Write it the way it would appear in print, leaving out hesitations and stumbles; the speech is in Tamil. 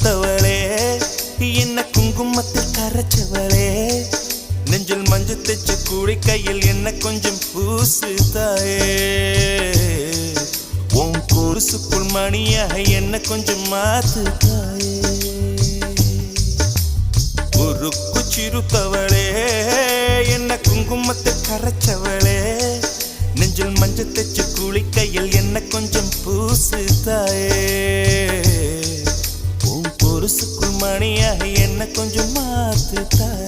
சிறுத்தவளே என்ன குங்குமத்தில் கரைச்சவளே நெஞ்சில் மஞ்சள் தைச்ச கூடை கையில் என்ன கொஞ்சம் பூசு தாயே உன் கொலுசுக்குள் மணியாக என்ன கொஞ்சம் மாத்து தாயே உருக்கு சிறுத்தவளே என்ன குங்குமத்தில் கரைச்சவளே நெஞ்சில் மஞ்சள் தைச்ச கூடை கையில் என்ன கொஞ்சம் பூசு தாயே உன் கொலுசுக்குள் மணியாக என்ன கொஞ்சம் மாத்து தாயே